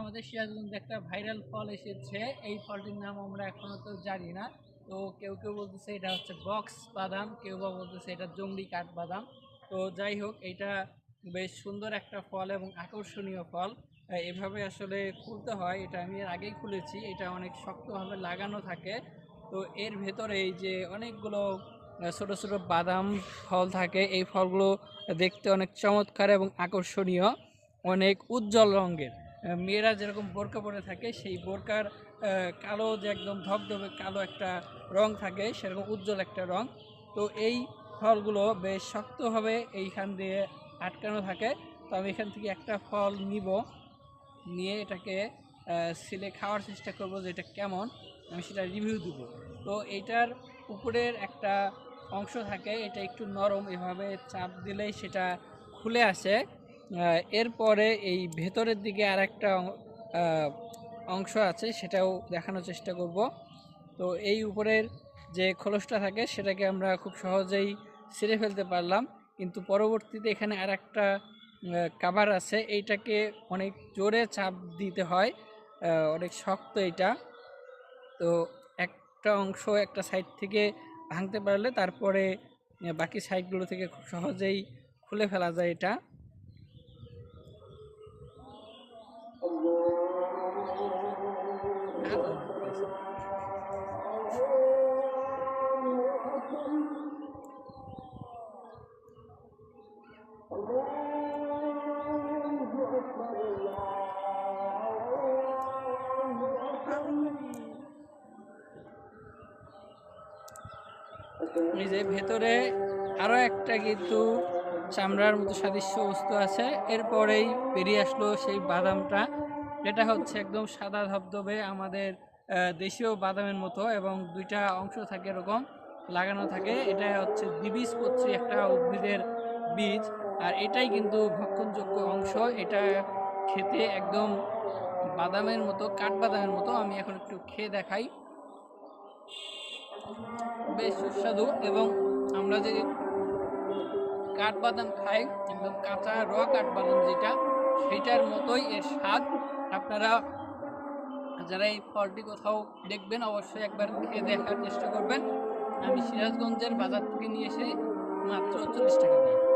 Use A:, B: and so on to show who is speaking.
A: আমাদের সিরাজগঞ্জে একটা ভাইরাল ফল এসেছে। এই ফলটির নাম আমরা এখনো তো জানি না। তো কেউ কেউ বলতেছে এটা হচ্ছে বক্স বাদাম, কেউ বা বলতেছে এটা জংলি কাঠ বাদাম। তো যাই হোক, এটা বেশ সুন্দর একটা ফল এবং আকর্ষণীয় ফল। এভাবে আসলে খুলতে হয়, এটা আমি এর আগেই খুলেছি। এটা অনেক শক্তভাবে লাগানো থাকে। তো এর ভেতরে এই যে অনেকগুলো ছোট ছোট বাদাম ফল থাকে, এই ফলগুলো দেখতে অনেক চমৎকার এবং আকর্ষণীয়, অনেক উজ্জ্বল রঙের। মেয়েরা যেরকম বোরকা পরে থাকে, সেই বোরকার কালো যে একদম ধবধবে কালো একটা রং থাকে, সেরকম উজ্জ্বল একটা রং। তো এই ফলগুলো বেশ শক্তভাবে এইখান দিয়ে আটকানো থাকে। তো আমি এখান থেকে একটা ফল নিব, নিয়ে এটাকে ছিলে খাওয়ার চেষ্টা করব যে এটা কেমন, আমি সেটা রিভিউ দেব। তো এইটার উপরের একটা অংশ থাকে, এটা একটু নরম, এভাবে চাপ দিলেই সেটা খুলে আসে। এরপরে এই ভেতরের দিকে আর একটা অংশ আছে, সেটাও দেখানোর চেষ্টা করব। তো এই উপরের যে খোলসটা থাকে সেটাকে আমরা খুব সহজেই ছিঁড়ে ফেলতে পারলাম, কিন্তু পরবর্তীতে এখানে আর একটা কাভার আছে, এইটাকে অনেক জোরে চাপ দিতে হয়, অনেক শক্ত এটা। তো একটা অংশ একটা সাইড থেকে ভাঙতে পারলে তারপরে বাকি সাইডগুলো থেকে খুব সহজেই খুলে ফেলা যায় এটা। এই যে ভেতরে আরও একটা কিন্তু চামড়ার মতো সাদৃশ্য বস্তু আছে, এরপরেই বেরিয়ে আসলো সেই বাদামটা। এটা হচ্ছে একদম সাদা ধবধবে আমাদের দেশীয় বাদামের মতো, এবং দুইটা অংশ থাকে এরকম লাগানো থাকে। এটা হচ্ছে দ্বিবীজপত্রী একটা উদ্ভিদের বীজ, আর এটাই কিন্তু ভক্ষণযোগ্য অংশ। এটা খেতে একদম বাদামের মতো, কাঠবাদামের মতো। আমি এখন একটু খেয়ে দেখাই, বেশ সুস্বাদু। এবং আমরা যে কাঠবাদাম খাই, একদম কাঁচা কাঠবাদাম যেটা, সেটার মতোই এর স্বাদ। আপনারা যারা এই ফলটি কোথাও দেখবেন, অবশ্যই একবার খেয়ে দেখার চেষ্টা করবেন। আমি সিরাজগঞ্জের বাজার থেকে নিয়ে এসে মাত্র 40 টাকা দিই।